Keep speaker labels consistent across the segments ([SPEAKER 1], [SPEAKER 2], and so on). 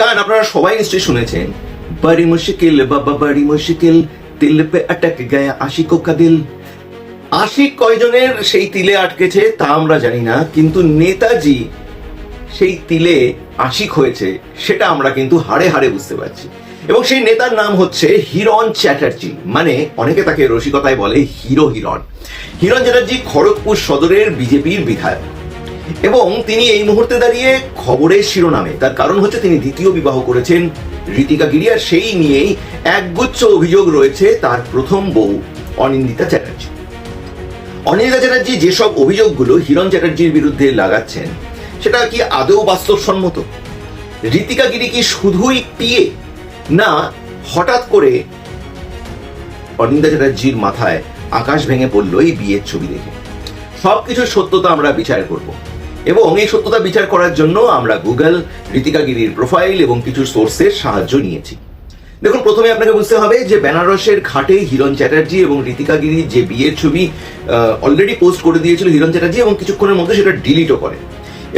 [SPEAKER 1] গান আপনারা সবাই নিশ্চয়ই শুনেছেন, বড়ি মুশকিল বাবা বড়ি মুশকিল, দিল পে আটক গয়া আশিকো কা দিল। আশিক কয়জনের সেই তিলে আটকেছে তা আমরা জানি না, কিন্তু নেতাজি সেই তিলে আশিক হয়েছে সেটা আমরা কিন্তু হাড়ে হাড়ে বুঝতে পারছি। এবং সেই নেতার নাম হচ্ছে হিরণ চ্যাটার্জি, মানে অনেকে তাকে রসিকতায় বলে হিরো হিরণ। হিরণ চ্যাটার্জি খড়গপুর সদরের বিজেপির বিধায়ক এবং তিনি এই মুহূর্তে দাঁড়িয়ে খবরের শিরোনামে। তার কারণ হচ্ছে তিনি দ্বিতীয় বিবাহ করেছেন ঋতিকা গিরি, আর সেই নিয়েই একগুচ্ছ অভিযোগ রয়েছে তার প্রথম বউ অনিন্দিতা চ্যাটার্জি। অনিন্দিতা চ্যাটার্জি যেসব অভিযোগগুলো হিরণ চ্যাটার্জির বিরুদ্ধে লাগাচ্ছেন সেটা কি আদৌ বাস্তবসম্মত? ঋতিকা গিরি কি শুধুই পিয়ে, না হঠাৎ করে অনিন্দিতা চ্যাটার্জির মাথায় আকাশ ভেঙে পড়লো এই বিয়ের ছবি দেখে? সবকিছুর সত্যতা আমরা বিচার করব এবং এই সত্যতা বিচার করার জন্য আমরা গুগল, ঋতিকা গিরির প্রোফাইল এবং কিছু সোর্সের সাহায্য নিয়েছি। দেখুন, প্রথমে আপনাকে বুঝতে হবে যে বেনারসের ঘাটে হিরণ চ্যাটার্জি এবং ঋতিকা গিরির যে বিয়ের ছবি অলরেডি পোস্ট করে দিয়েছিল হিরণ চ্যাটার্জি এবং কিছুক্ষণের মধ্যে সেটা ডিলিটও করে,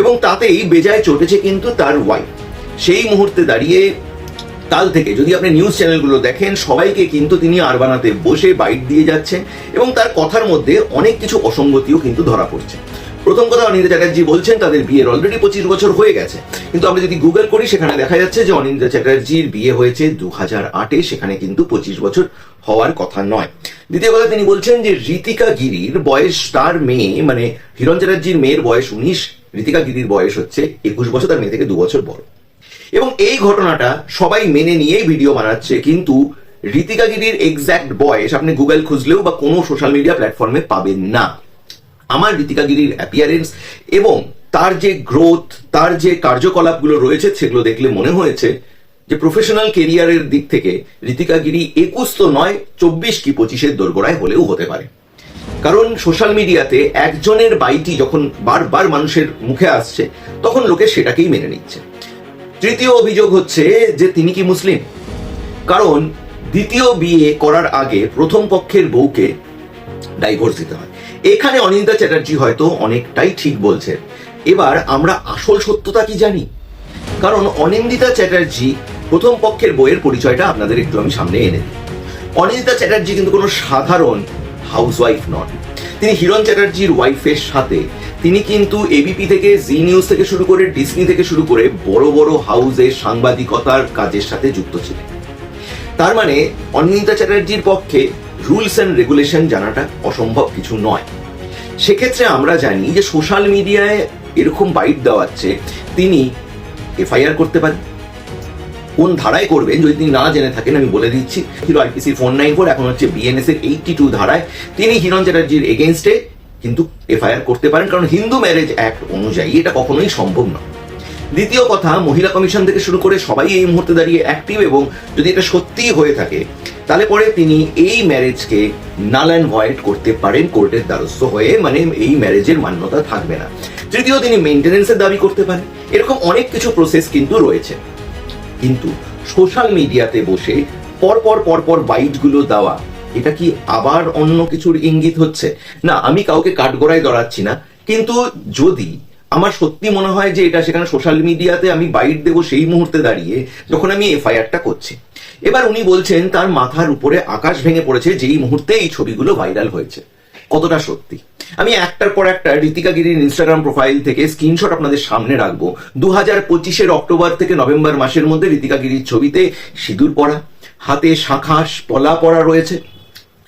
[SPEAKER 1] এবং তাতেই বেজায় চটেছে কিন্তু তার ওয়াইফ। সেই মুহূর্তে দাঁড়িয়ে কাল থেকে যদি আপনি নিউজ চ্যানেলগুলো দেখেন, সবাইকে কিন্তু তিনি আরবানাতে বসে বাইট দিয়ে যাচ্ছেন এবং তার কথার মধ্যে অনেক কিছু অসঙ্গতিও কিন্তু ধরা পড়ছে। প্রথম কথা, অনিন্দিতা চ্যাটার্জি বলছেন তাদের বিয়ের অলরেডি 25 বছর হয়ে গেছে, কিন্তু আমরা যদি গুগল করি সেখানে দেখা যাচ্ছে যে অনিন্দিতা চ্যাটার্জির বিয়ে হয়েছে 2008-এ, সেখানে কিন্তু 25 বছর হওয়ার কথা নয়। দ্বিতীয় কথা, তিনি বলছেন যে ঋতিকা গিরির বয়স, তার মেয়ে মানে হিরণ চ্যাটার্জির মেয়ের বয়স 19, ঋতিকা গিরির বয়স হচ্ছে 21 বছর, তার মেয়ে থেকে 2 বছর বড়। এবং এই ঘটনাটা সবাই মেনে নিয়েই ভিডিও বানাচ্ছে, কিন্তু ঋতিকা গিরির এক্স্যাক্ট বয়স আপনি গুগল খুঁজলেও বা কোনো সোশ্যাল মিডিয়া প্ল্যাটফর্মে পাবেন না। আমার ঋতিকা গিরির অ্যাপিয়ারেন্স এবং তার যে গ্রোথ, তার যে কার্যকলাপগুলো রয়েছে সেগুলো দেখলে মনে হয়েছে যে প্রফেশনাল কেরিয়ারের দিক থেকে ঋতিকা গিরি 21 তো নয়, 24 কি 25-এর দোরগোড়ায় হলেও হতে পারে। কারণ সোশ্যাল মিডিয়াতে একজনের বাইটি যখন বারবার মানুষের মুখে আসছে তখন লোকে সেটাকেই মেনে নিচ্ছে। তৃতীয় অভিযোগ হচ্ছে যে তিনি কি মুসলিম? কারণ দ্বিতীয় বিয়ে করার আগে প্রথম পক্ষের বউকে ডাইভোর্স দিতে হয়। এখানে অনিন্দিতা চ্যাটার্জি হয়তো অনেকটাই ঠিক বলছে। এবার আমরা আসল সত্যতা কি জানি? কারণ অনিন্দিতা চ্যাটার্জি প্রথম পক্ষের বউয়ের পরিচয়টা আপনাদের একটু আমি সামনে এনে দিই। অনিন্দিতা চ্যাটার্জি কিন্তু কোনো সাধারণ হাউসওয়াইফ নন। তিনি হিরণ চ্যাটার্জির ওয়াইফের সাথে তিনি কিন্তু এবিপি থেকে, জি নিউজ থেকে শুরু করে, ডিসনি থেকে শুরু করে বড় বড় হাউসের সাংবাদিকতার কাজের সাথে যুক্ত ছিলেন। তার মানে অনিন্দিতা চ্যাটার্জির পক্ষে রুলস অ্যান্ড রেগুলেশন জানাটা অসম্ভব কিছু নয়। সেক্ষেত্রে আমরা জানি যে সোশ্যাল মিডিয়ায় এরকম বাইট দেওয়াচ্ছে তিনি এফআইআর করতে পারেন। কোন ধারায় করবেন যদি তিনি না জেনে থাকেন আমি বলে দিচ্ছি, ছিল আইপিসি 494, এখন হচ্ছে বিএনএস এর 82 ধারায় তিনি হিরণ চ্যাটার্জির এগেইনস্টে কিন্তু এফআইআর করতে পারেন, কারণ হিন্দু ম্যারেজ অ্যাক্ট অনুযায়ী এটা কখনোই সম্ভব নয়। দ্বিতীয় কথা, মহিলা কমিশন থেকে শুরু করে সবাই এই মুহূর্তে দাঁড়িয়ে অ্যাক্টিভ, এবং যদি এটা সত্যিই হয়ে থাকে তাহলে পরে তিনি এই ম্যারেজকে নাল অ্যান্ড ভয়েড করতে পারেন কোর্টের দ্বারস্থ হয়ে, মানে এই ম্যারেজের মান্যতা থাকবে না। তৃতীয়, তিনি মেইনটেনেন্সের দাবি করতে পারেন। এরকম অনেক কিছু প্রসেস কিন্তু রয়েছে। কিন্তু সোশ্যাল মিডিয়াতে বসে পরপর বাইটগুলো দেওয়া, এটা কি আবার অন্য কিছুর ইঙ্গিত হচ্ছে? না, আমি কাউকে কাঠগড়ায় দড়াচ্ছি না, কিন্তু যদি আমার সত্যি মনে হয় যে এটা সেখানে সোশ্যাল মিডিয়াতে আমি বাইট দেবো সেই মুহূর্তে দাঁড়িয়ে যখন আমি এফআইআরটা করছি। এবার উনি বলছেন তার মাথার উপরে আকাশ ভেঙে পড়েছে যেই মুহূর্তে এই ছবিগুলো ভাইরাল হয়েছে। কতটা সত্যি? আমি একটার পর একটা ঋতিকা গিরির ইনস্টাগ্রাম প্রোফাইল থেকে স্ক্রিনশট আপনাদের সামনে রাখবো। 2025-এর অক্টোবর থেকে নভেম্বর মাসের মধ্যে ঋতিকা গিরির ছবিতে সিঁদুর পরা, হাতে শাঁখাস পলা পরা রয়েছে,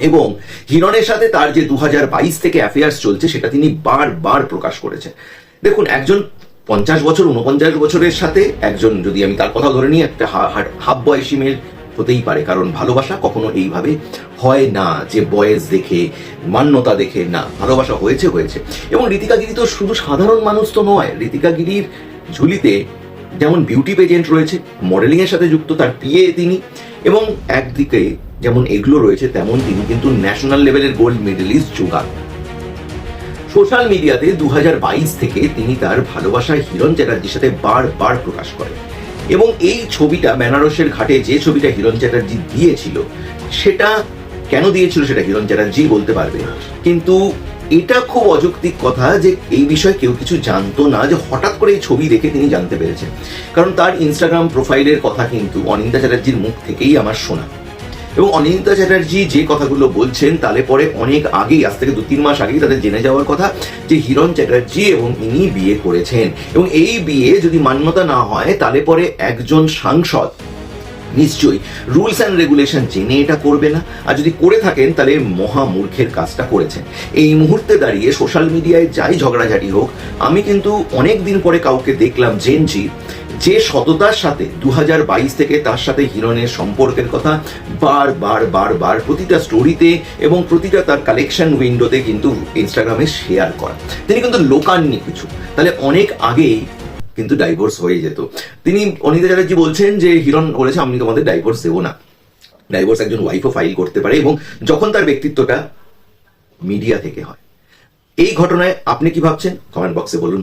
[SPEAKER 1] এবং হিরণের সাথে তার যে 2022 থেকে অ্যাফেয়ার্স চলছে সেটা তিনি বারবার প্রকাশ করেছেন। দেখুন, একজন 50 বছর 49 বছরের সাথে একজন, যদি আমি তার কথা ধরে নিই, একটা হাফ বয়সী মেয়ের হতেই পারে, কারণ ভালোবাসা কখনো এইভাবে হয় না যে বয়স দেখে, মান্যতা দেখে, না, ভালোবাসা হয়েছে। এবং ঋতিকা গিরি তো শুধু সাধারণ মানুষ তো নয়। ঋতিকা গিরির ঝুলিতে যেমন বিউটি পেজেন্ট রয়েছে, মডেলিং এর সাথে যুক্ত, তার পিএ তিনি, এবং একদিকে যেমন এগুলো রয়েছে তেমন তিনি কিন্তু ন্যাশনাল লেভেলের গোল্ড মেডেলিস্ট যোগা। সোশ্যাল মিডিয়াতে 2022 থেকে তিনি তার ভালোবাসা হিরণ চ্যাটার্জির সাথে বারবার প্রকাশ করেন, এবং এই ছবিটা বেনারসের ঘাটে যে ছবিটা হিরণ চ্যাটার্জি দিয়েছিল, সেটা কেন দিয়েছিল সেটা হিরণ চ্যাটার্জি বলতে পারবে, কিন্তু এটা খুব অযৌক্তিক কথা যে এই বিষয়ে কেউ কিছু জানতো না, যে হঠাৎ করে এই ছবি দেখে তিনি জানতে পেরেছেন। কারণ তার ইনস্টাগ্রাম প্রোফাইলের কথা কিন্তু অনিন্দিতা চ্যাটার্জির মুখ থেকেই আমার শোনা, এবং অনিন্দিতা চ্যাটার্জি যে কথাগুলো বলছেন তাহলে পরে অনেক আগেই, আজ থেকে 2-3 মাস আগেই তাদের জেনে যাওয়ার কথা যে হিরণ চ্যাটার্জি এবং ইনি বিয়ে করেছেন, এবং এই বিয়ে যদি মান্যতা না হয় তাহলে পরে একজন সাংসদ নিশ্চয়ই রুলস অ্যান্ড রেগুলেশন জেনে এটা করবে না, আর যদি করে থাকেন তাহলে মহা মূর্খের কাজটা করেছেন। এই মুহূর্তে দাঁড়িয়ে সোশ্যাল মিডিয়ায় যাই ঝগড়াঝাটি হোক, আমি কিন্তু অনেক দিন পরে কাউকে দেখলাম জেনজি যে সততার সাথে 2022 থেকে তার সাথে হিরণের সম্পর্কের কথা বার প্রতিটা স্টোরিতে এবং প্রতিটা তার কালেকশন উইন্ডোতে কিন্তু ইনস্টাগ্রামে শেয়ার করা। তিনি কিন্তু লোকাননি কিছু, তাহলে অনেক আগেই কিন্তু ডাইভোর্স হয়ে যেত। তিনি অনিন্দিতা চ্যাটার্জি বলছেন যে হিরণ বলেছে আমি তোমাদের ডাইভোর্স দেবো না, ডাইভোর্স একজন ওয়াইফও ফাইল করতে পারে, এবং যখন তার ব্যক্তিত্বটা মিডিয়া থেকে হয়। এই ঘটনায় আপনি কি ভাবছেন কমেন্ট বক্সে বলুন।